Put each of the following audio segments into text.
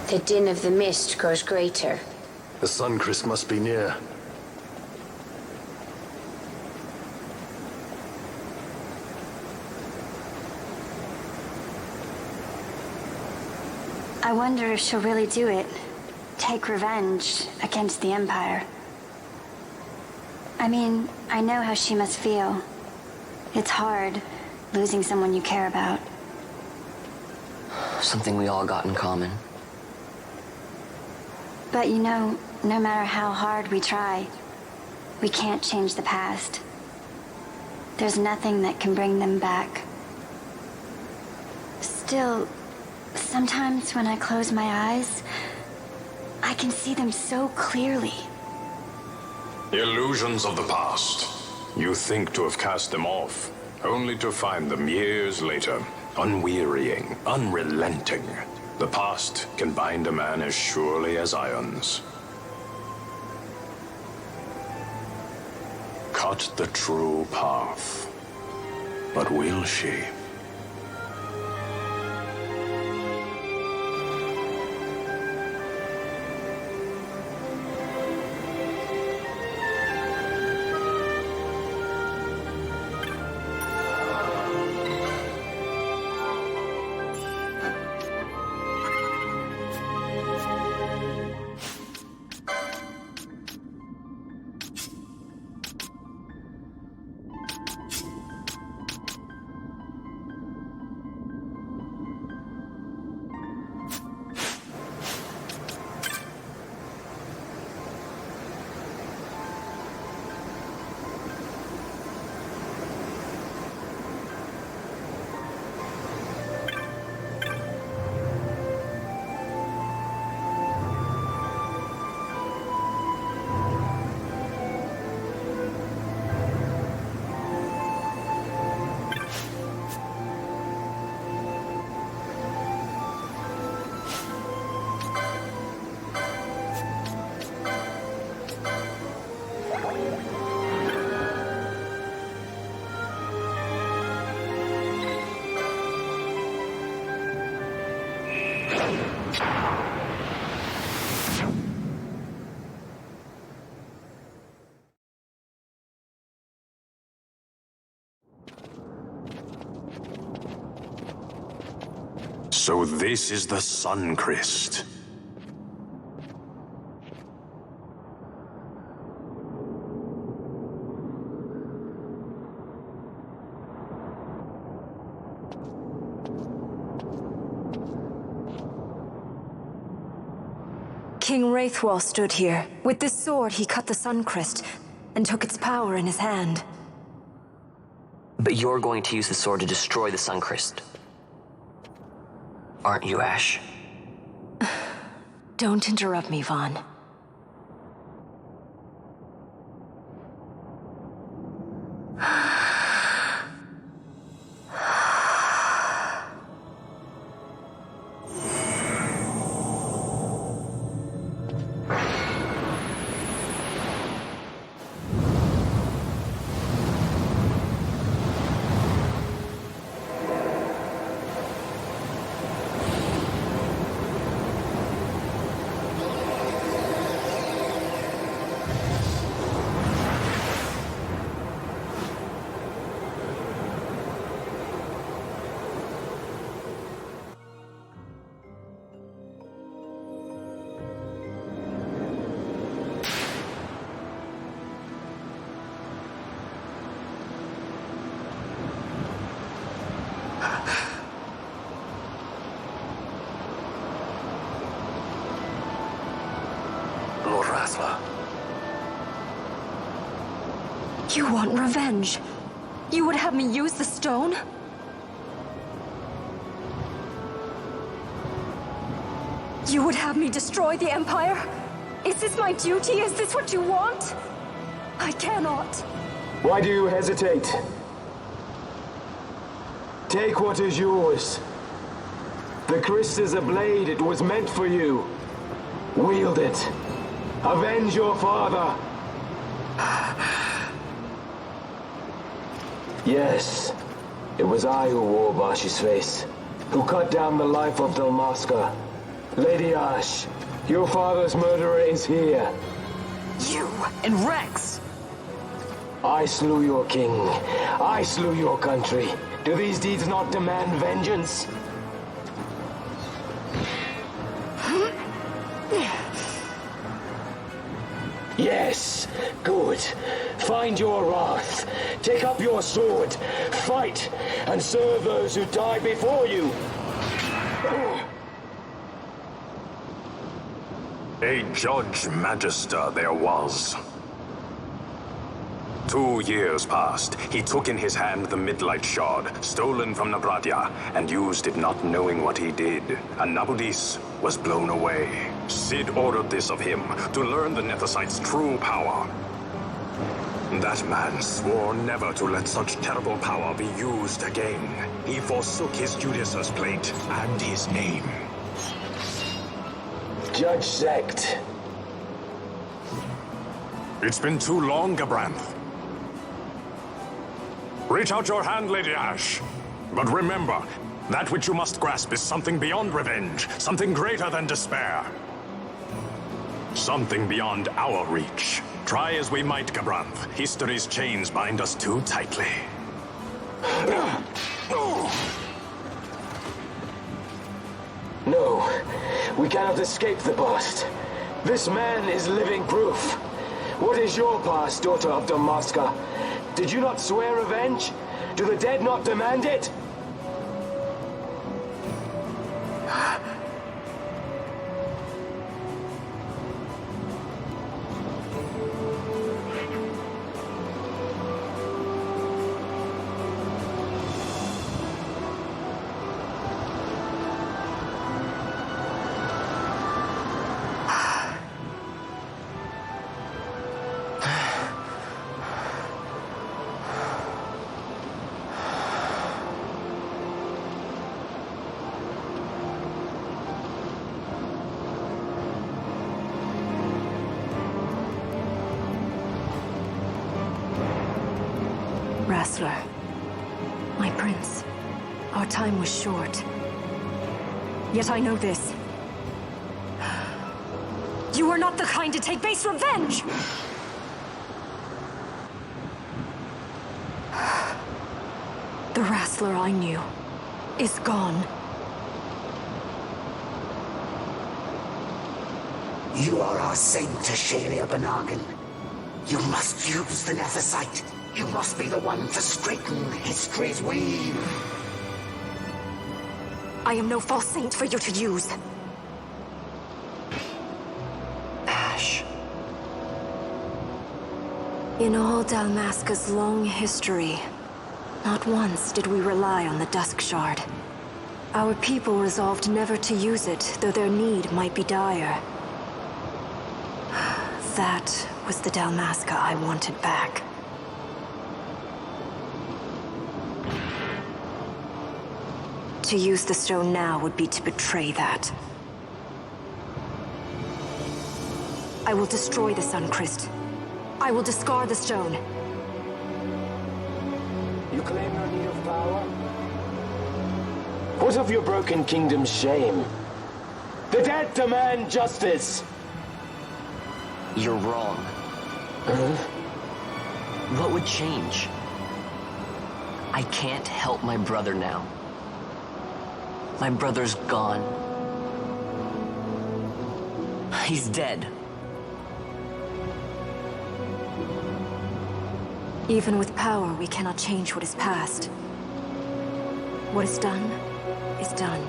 The din of the mist grows greater. The Sun-Cryst must be near. I wonder if she'll really do it. Take revenge against the Empire. I mean, I know how she must feel. It's hard, losing someone you care about. Something we all got in common. But you know, no matter how hard we try, we can't change the past. There's nothing that can bring them back. Still, sometimes when I close my eyes, I can see them so clearly. Illusions of the past. You think to have cast them off, only to find them years later, unwearying, unrelenting. The past can bind a man as surely as irons. Cut the true path. But will she? So this is the Sun-Cryst. King Wraithwall stood here. With this sword, he cut the Sun-Cryst and took its power in his hand. But you're going to use the sword to destroy the Sun-Cryst. Aren't you, Ashe? Don't interrupt me, Vaughn. You want revenge? You would have me use the stone? You would have me destroy the Empire? Is this my duty? Is this what you want? I cannot. Why do you hesitate? Take what is yours. The Cryst is a blade. It was meant for you. Wield it. Avenge your father. Yes, it was I who wore Bashi's face, who cut down the life of Dalmasca. Lady Ashe, your father's murderer is here. You and Rex! I slew your king. I slew your country. Do these deeds not demand vengeance? Yes, good. Find your wrath. Take up your sword. Fight, and serve those who died before you. A judge magister there was. 2 years passed. He took in his hand the Midlight Shard, stolen from Nabratia, and used it not knowing what he did. And Nabudis was blown away. Cid ordered this of him, to learn the Nethicite's true power. That man swore never to let such terrible power be used again. He forsook his Judaser's plate and his name. Judge Sect. It's been too long, Gabranth. Reach out your hand, Lady Ashe. But remember, that which you must grasp is something beyond revenge, something greater than despair. Something beyond our reach. Try as we might, Gabranth, history's chains bind us too tightly. No, we cannot escape the past. This man is living proof. What is your past, daughter of Dalmasca? Did you not swear revenge? Do the dead not demand it? Wrestler. My prince. Our time was short. Yet I know this. You are not the kind to take base revenge! The Wrestler I knew is gone. You are our saint, Ashelia Benagan. You must use the Nethicite. You must be the one to straighten history's weave. I am no false saint for you to use. Ashe. In all Dalmasca's long history, not once did we rely on the Dusk Shard. Our people resolved never to use it, though their need might be dire. That was the Dalmasca I wanted back. To use the stone now would be to betray that. I will destroy the Sun-Cryst. I will discard the stone. You claim no need of power? What of your broken kingdom's shame? The dead demand justice! You're wrong. What would change? I can't help my brother now. My brother's gone. He's dead. Even with power, we cannot change what is past. What is done, is done.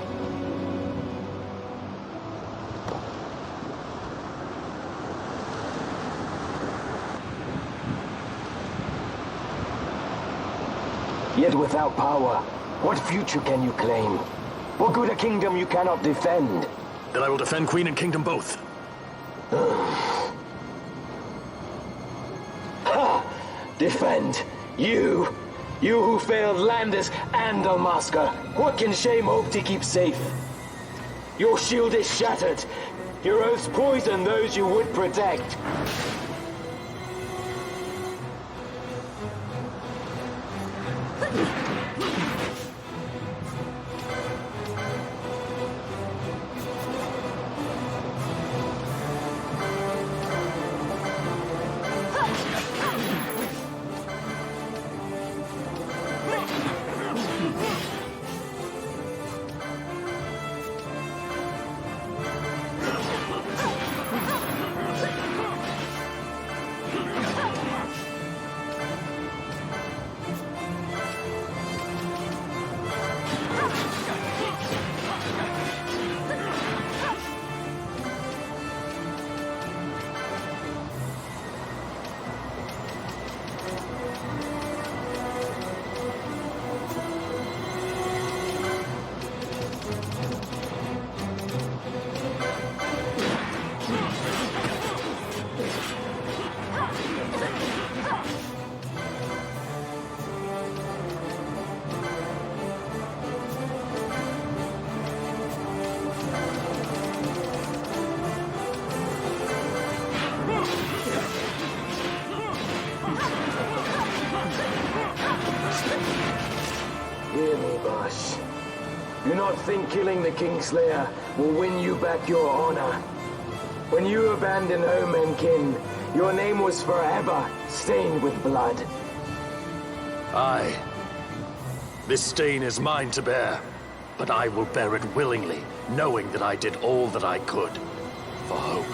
Yet without power, what future can you claim? What good a kingdom you cannot defend? Then I will defend Queen and Kingdom both. Ha! Defend? You? You who failed Landis and Dalmasca. What can shame hope to keep safe? Your shield is shattered. Your oaths poison those you would protect. Do not think killing the Kingslayer will win you back your honor. When you abandoned home and kin, your name was forever stained with blood. Aye. This stain is mine to bear, but I will bear it willingly, knowing that I did all that I could for hope.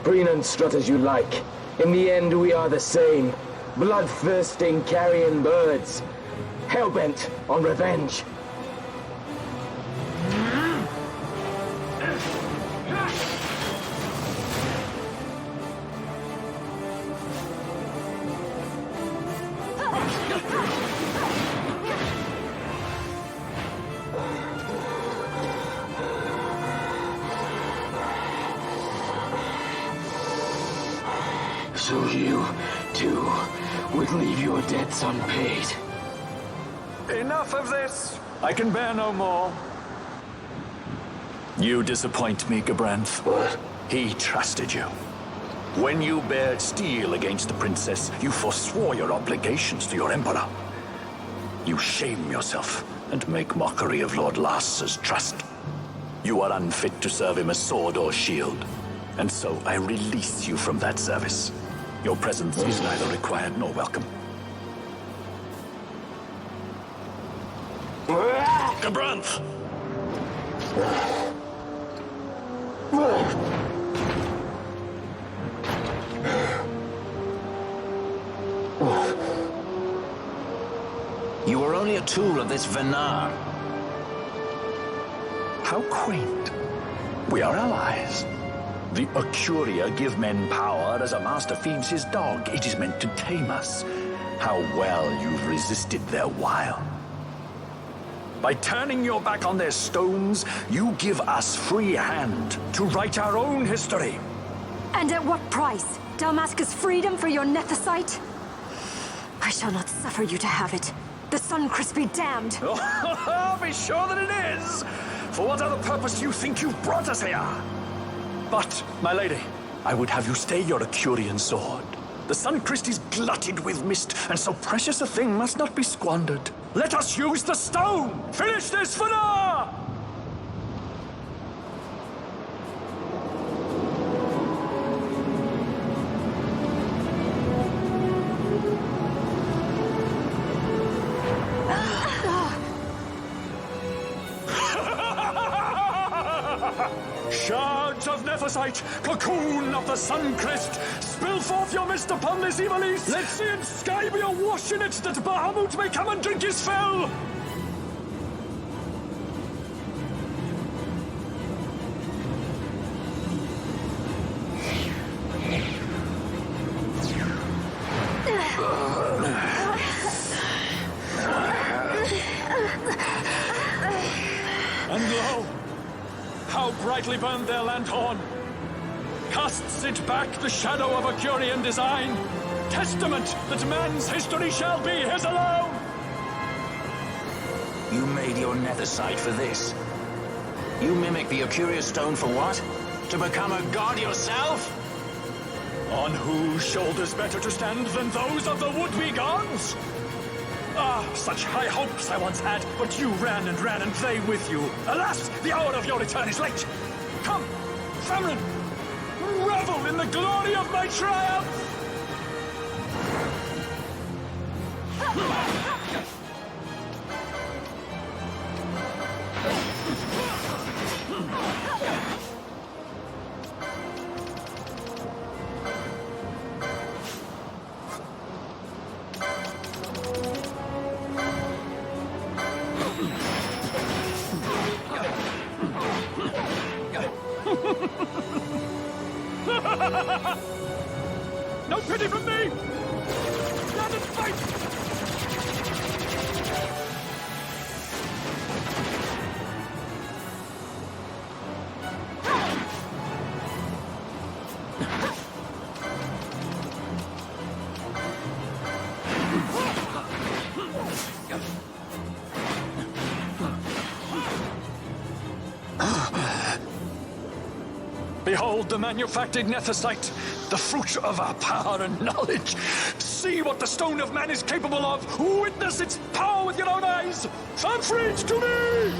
Preen and strut as you like. In the end, we are the same. Bloodthirsting carrion birds. Hellbent on revenge. So you, too, would leave your debts unpaid. Enough of this! I can bear no more. You disappoint me, Gabranth. What? He trusted you. When you bared steel against the princess, you forswore your obligations to your emperor. You shame yourself and make mockery of Lord Lars's trust. You are unfit to serve him as sword or shield, and so I release you from that service. Your presence is neither required nor welcome. Gabranth! You were only a tool of this Venar. How quaint. We are allies. The Occuria give men power as a master feeds his dog. It is meant to tame us. How well you've resisted their wile. By turning your back on their stones, you give us free hand to write our own history. And at what price? Dalmasca's freedom for your nethicite? I shall not suffer you to have it. The Sun-Cryst be damned! Oh, be sure that it is! For what other purpose do you think you've brought us here? But, my lady, I would have you stay your Occurian sword. The Sun-Cryst is glutted with mist, and so precious a thing must not be squandered. Let us use the stone! Finish this for now! Shards of Nephesite, cocoon of the Sun-Cryst, spill forth your mist upon this evil east. Let sea and sky be awash in it, that Bahamut may come and drink his fill. And lo, how brightly burned their lanthorn! Casts it back the shadow of Occurian design, testament that man's history shall be his alone! You made your nethicite for this. You mimic the Occuria stone for what? To become a god yourself? On whose shoulders better to stand than those of the would-be gods? Ah, such high hopes I once had, but you ran and they with you. Alas, the hour of your return is late. Come, Famrin, revel in the glory of my triumph! No pity from me! Stand and fight! Behold the manufactured nethicite, the fruit of our power and knowledge. See what the stone of man is capable of. Witness its power with your own eyes. Famfrit, to me!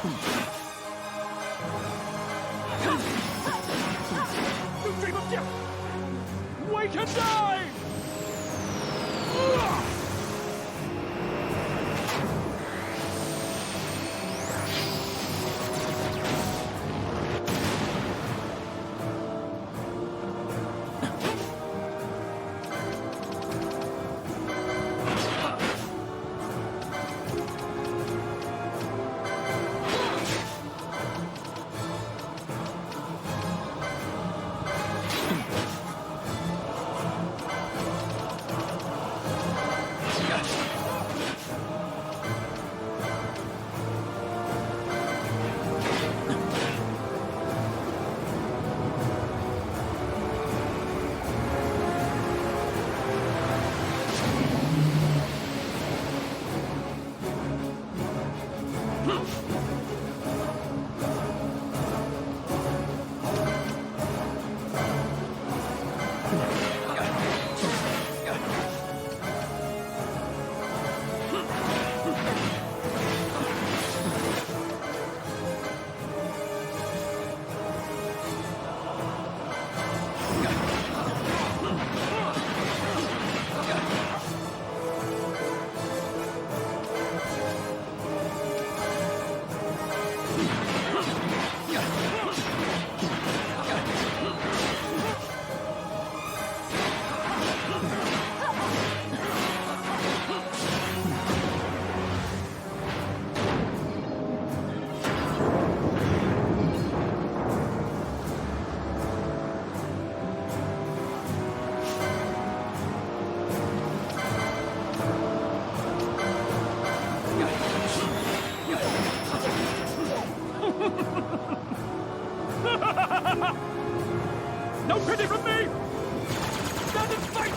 You dream of death! Wait and die! No pity from me! Stand and fight!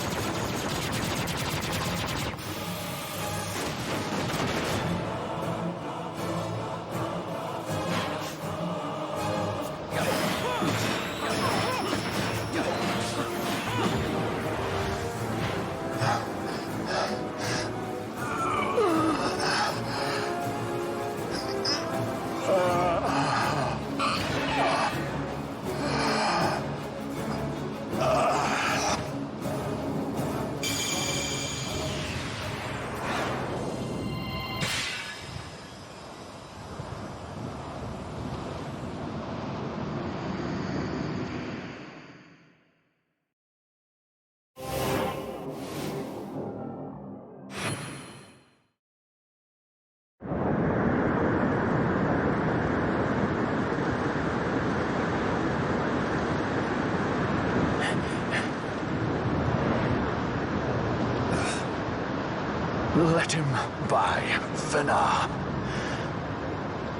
Let him by, for now.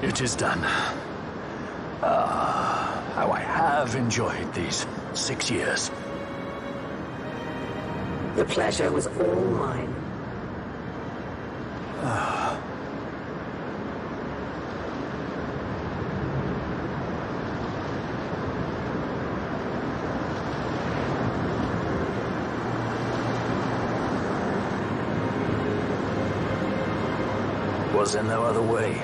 It is done. How I have enjoyed these 6 years. The pleasure was all mine. Was there no other way?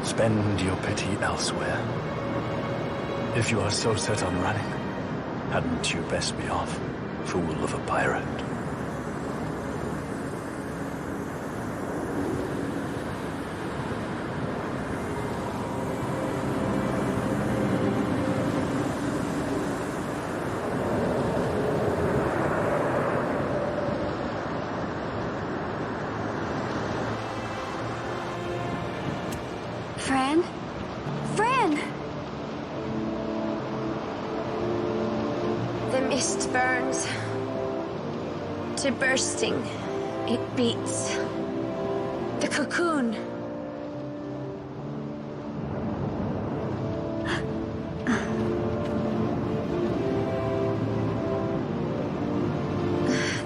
Spend your pity elsewhere. If you are so set on running, hadn't you best be off, fool of a pirate? Fran? Fran! The mist burns to bursting. It beats. The cocoon.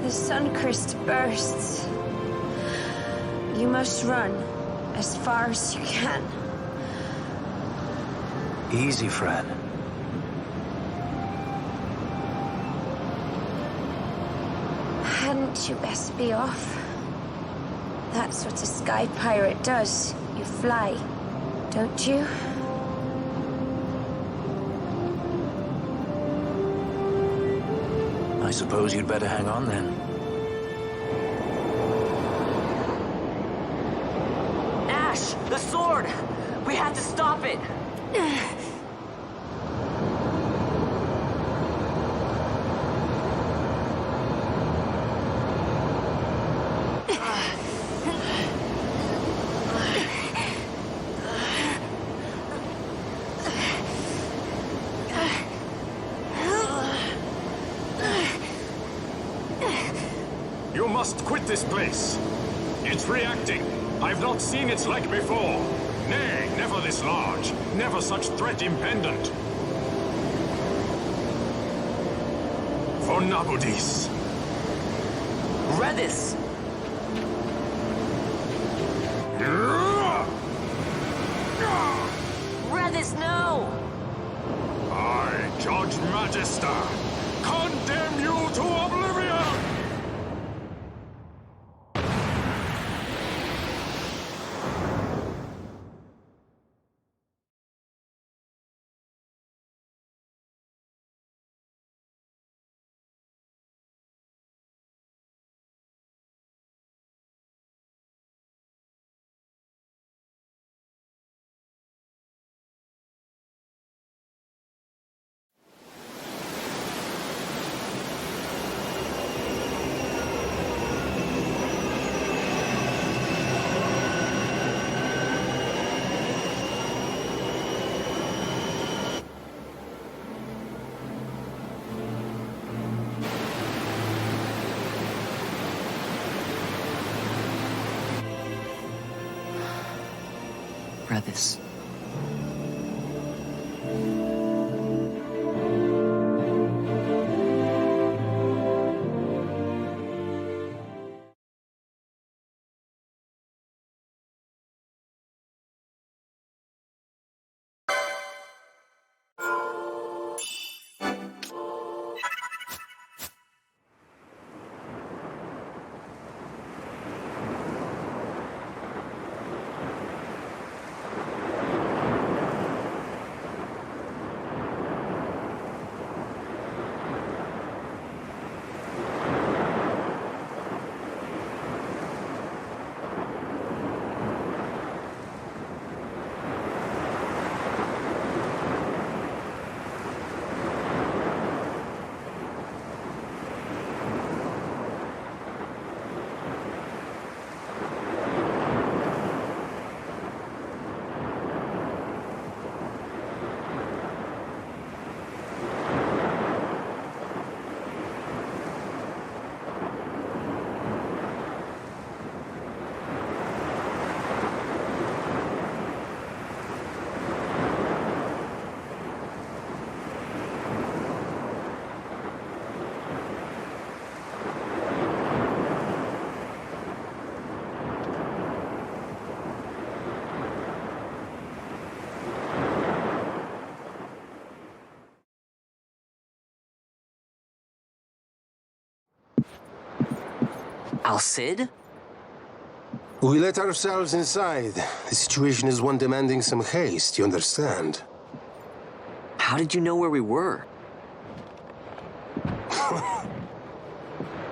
The Sun-Cryst bursts. You must run as far as you can. Easy, Fran. Hadn't you best be off? That's what a sky pirate does. You fly, don't you? I suppose you'd better hang on then. Ashe! The sword! We have to stop it! You must quit this place. It's reacting. I've not seen its like before. Nay, never this large. Never such threat impendent. For Nabudis. Reddas! Reddas, no! I, Judge Magister, condemn you to oblivion! Reddas. Cid? We let ourselves inside. The situation is one demanding some haste, you understand? How did you know where we were?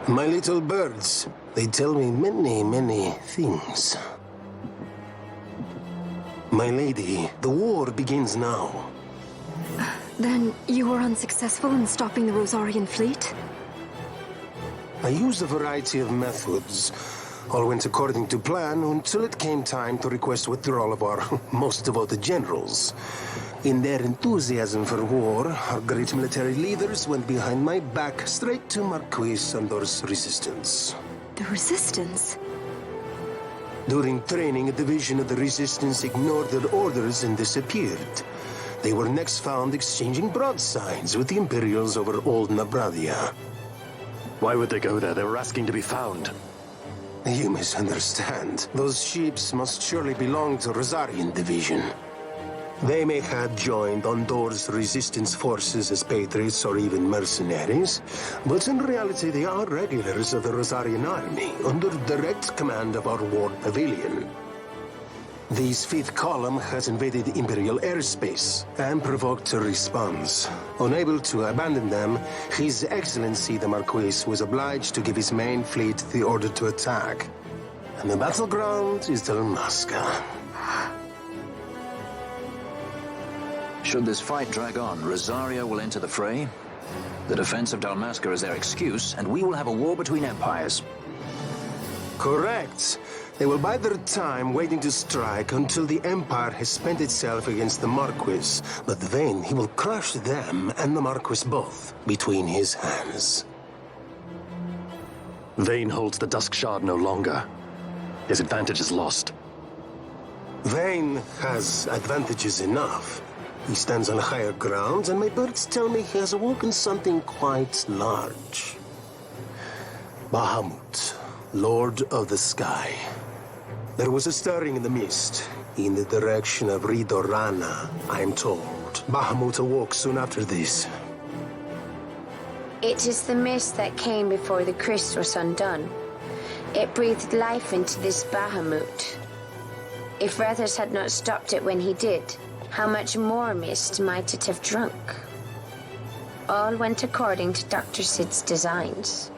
My little birds. They tell me many things. My lady, the war begins now. Then you were unsuccessful in stopping the Rosarian fleet? I used a variety of methods. All went according to plan until it came time to request withdrawal of our most devoted generals. In their enthusiasm for war, our great military leaders went behind my back straight to Marquis Sandor's resistance. The Resistance? During training, a division of the Resistance ignored their orders and disappeared. They were next found exchanging broadsides with the Imperials over Old Nabradia. Why would they go there? They were asking to be found. You misunderstand. Those ships must surely belong to Rosarian Division. They may have joined Ondor's resistance forces as patriots or even mercenaries, but in reality they are regulars of the Rosarian army, under direct command of our war pavilion. This fifth column has invaded Imperial airspace and provoked a response. Unable to abandon them, His Excellency the Marquis was obliged to give his main fleet the order to attack. And the battleground is Dalmasca. Should this fight drag on, Rosaria will enter the fray. The defense of Dalmasca is their excuse, and we will have a war between empires. Correct. They will bide their time waiting to strike until the Empire has spent itself against the Marquis. But then he will crush them and the Marquis both between his hands. Vayne holds the Dusk Shard no longer. His advantage is lost. Vayne has advantages enough. He stands on higher ground, and my birds tell me he has awoken something quite large. Bahamut, Lord of the Sky. There was a stirring in the mist, in the direction of Ridorana, I'm told. Bahamut awoke soon after this. It is the mist that came before the Cryst was undone. It breathed life into this Bahamut. If Reddas had not stopped it when he did, how much more mist might it have drunk? All went according to Doctor Cid's designs.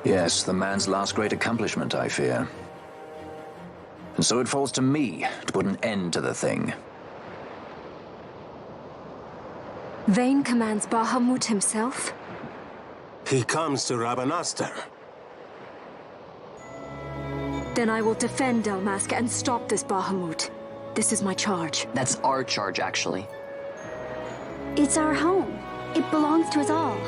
Yes, the man's last great accomplishment, I fear. And so it falls to me to put an end to the thing. Vayne commands Bahamut himself? He comes to Rabanastre. Then I will defend Dalmasca and stop this Bahamut. This is my charge. That's our charge, actually. It's our home. It belongs to us all.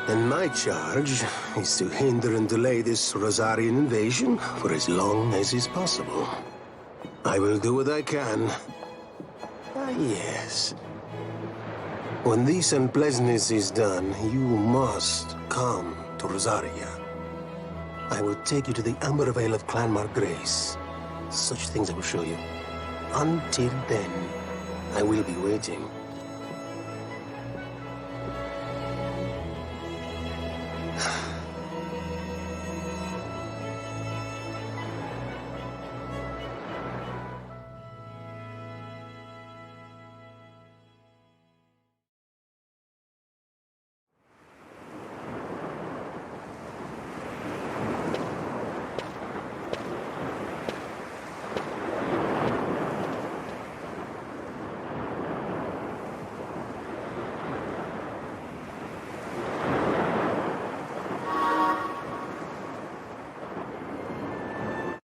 And my charge is to hinder and delay this Rosarian invasion for as long as is possible. I will do what I can. Ah, yes. When this unpleasantness is done, you must come to Rosaria. I will take you to the Amber Vale of Clan Margrace. Such things I will show you. Until then, I will be waiting.